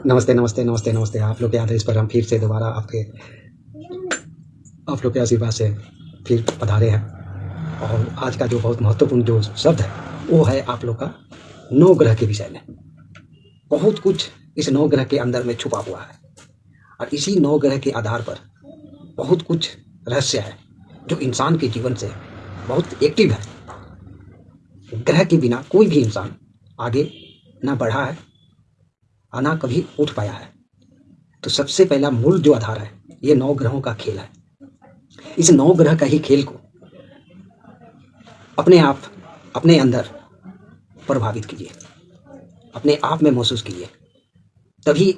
नमस्ते नमस्ते नमस्ते नमस्ते। आप लोग के आदेश पर हम फिर से दोबारा आप लोग के आशीर्वाद से फिर पधारे हैं। और आज का जो बहुत महत्वपूर्ण जो शब्द है वो है आप लोग का नौ ग्रह के विषय में। बहुत कुछ इस नौ ग्रह के अंदर में छुपा हुआ है और इसी नौ ग्रह के आधार पर बहुत कुछ रहस्य है जो इंसान के जीवन से बहुत एक्टिव है। ग्रह के बिना कोई भी इंसान आगे ना बढ़ा है और ना कभी उठ पाया है। तो सबसे पहला मूल जो आधार है ये नौ ग्रहों का खेल है। इस नौ ग्रह का ही खेल को अपने आप अपने अंदर प्रभावित कीजिए, अपने आप में महसूस कीजिए, तभी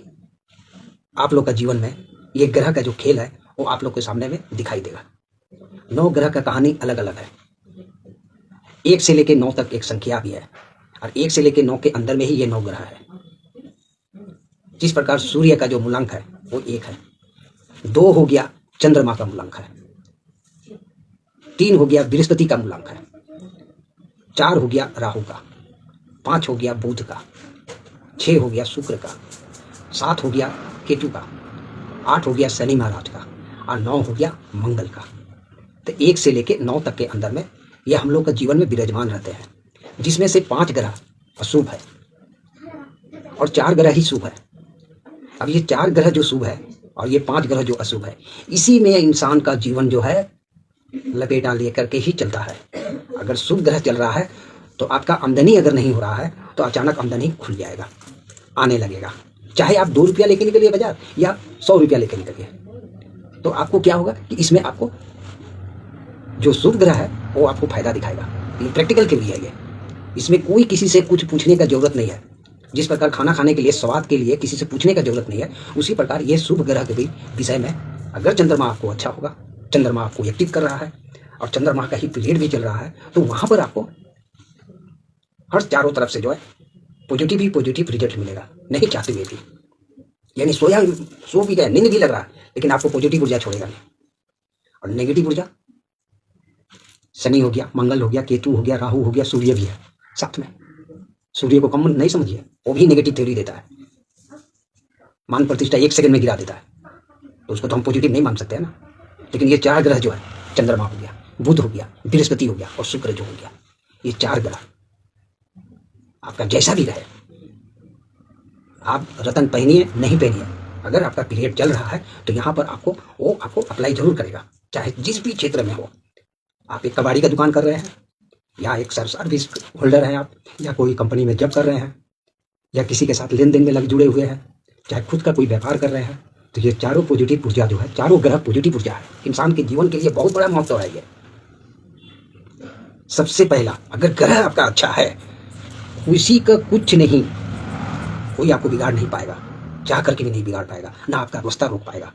आप लोग का जीवन में ये ग्रह का जो खेल है वो आप लोग के सामने में दिखाई देगा। नौ ग्रह का कहानी अलग अलग है। 1 से लेकर 9 तक एक संख्या भी है और 1 से लेकर 9 के अंदर में ही ये 9 ग्रह है। जिस प्रकार सूर्य का जो मूलांक है वो 1 है, 2 हो गया चंद्रमा का मूलांक है, 3 हो गया बृहस्पति का मूलांक है, 4 हो गया राहु का, 5 हो गया बुध का, 6 हो गया शुक्र का, 7 हो गया केतु का, 8 हो गया शनि महाराज का और 9 हो गया मंगल का। तो 1 से लेके 9 तक के अंदर में यह हम लोग का जीवन में विराजमान रहते हैं, जिसमें से 5 ग्रह अशुभ है और 4 ग्रह ही शुभ है। अब ये 4 ग्रह जो शुभ है और ये 5 ग्रह जो अशुभ है, इसी में इंसान का जीवन जो है लपेटा लेकर के ही चलता है। अगर शुभ ग्रह चल रहा है तो आपका आमदनी अगर नहीं हो रहा है तो अचानक आमदनी खुल जाएगा, आने लगेगा। चाहे आप 2 रुपया लेके निकलिए बाजार या 100 रुपया लेके निकलिए, तो आपको क्या होगा कि इसमें आपको जो शुभ ग्रह है वो आपको फायदा दिखाएगा। ये प्रैक्टिकल के लिए है ये, इसमें कोई किसी से कुछ पूछने का जरूरत नहीं है। जिस प्रकार खाना खाने के लिए स्वाद के लिए किसी से पूछने का जरूरत नहीं है, उसी प्रकार ये शुभ ग्रह के भी विषय में अगर चंद्रमा आपको अच्छा होगा, चंद्रमा आपको एक्टिव कर रहा है और चंद्रमा का ही पीरियड भी चल रहा है, तो वहां पर आपको हर चारों तरफ से जो है पॉजिटिव ही पॉजिटिव रिजल्ट मिलेगा, नहीं चाहते हुए भी। यानी सो भी गए, नींद भी लग रहा है, लेकिन आपको पॉजिटिव ऊर्जा छोड़ेगा नहीं। और नेगेटिव ऊर्जा शनि हो गया, मंगल हो गया, केतु हो गया, राहु हो गया, सूर्य भी है साथ में। सूर्य को कम नहीं समझिए, वो भी नेगेटिव थ्योरी देता है, मान प्रतिष्ठा 1 सेकंड में गिरा देता है, तो उसको तो हम पॉजिटिव नहीं मान सकते हैं ना। लेकिन ये 4 ग्रह जो है, चंद्रमा हो गया, बुध हो गया, बृहस्पति हो गया और शुक्र जो हो गया, ये 4 ग्रह आपका जैसा भी रहे, आप रतन पहनिए नहीं पहनिए, अगर आपका पीरियड चल रहा है तो यहाँ पर वो आपको अप्लाई जरूर करेगा, चाहे जिस भी क्षेत्र में हो। आप एक कबाड़ी का दुकान कर रहे हैं या एक सर्विस होल्डर हैं आप, या कोई कंपनी में जॉब कर रहे हैं, या किसी के साथ लेन देन में जुड़े हुए हैं, चाहे खुद का कोई व्यापार कर रहे हैं, तो ये चारों पॉजिटिव ऊर्जा जो है, चारों ग्रह पॉजिटिव ऊर्जा है। इंसान के जीवन के लिए बहुत बड़ा महत्व है ये। सबसे पहला, अगर ग्रह आपका अच्छा है, उसी का कुछ नहीं, कोई आपको बिगाड़ नहीं पाएगा, चाह करके भी नहीं बिगाड़ पाएगा, ना आपका रास्ता रोक पाएगा।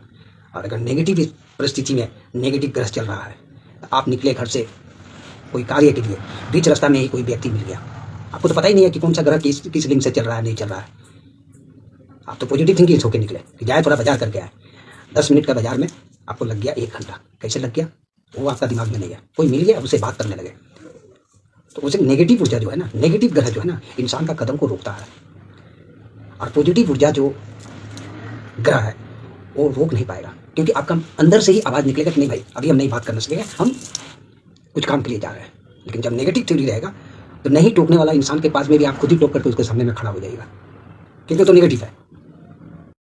और अगर नेगेटिव परिस्थिति में नेगेटिव ग्रह चल रहा है, आप निकले घर से कोई कार्य के लिए, बीच रास्ता में ही कोई व्यक्ति मिल गया, आपको तो पता ही नहीं है कि कौन सा ग्रह किस लिंक से चल रहा है, नहीं चल रहा है। आप तो पॉजिटिव थिंकिंग होकर निकले कि जाए थोड़ा बाजार करके आए, 10 मिनट का बाजार में आपको लग गया 1 घंटा। कैसे लग गया वो आपका दिमाग में नहीं है, कोई मिल गया उससे बात करने लगे। तो उसे नेगेटिव ऊर्जा जो है ना, नेगेटिव ग्रह जो है ना, इंसान का कदम को रोकता है। और पॉजिटिव ऊर्जा जो ग्रह है वो रोक नहीं पाएगा, क्योंकि आपका अंदर से ही आवाज निकलेगा कि नहीं भाई अभी हम नहीं बात करना सकेंगे, हम कुछ काम के लिए जा रहे हैं। लेकिन जब नेगेटिव थ्योरी रहेगा तो नहीं टोकने वाला इंसान के पास में भी आप खुद ही टोक करके उसके सामने में खड़ा हो जाएगा, क्योंकि तो नेगेटिव है।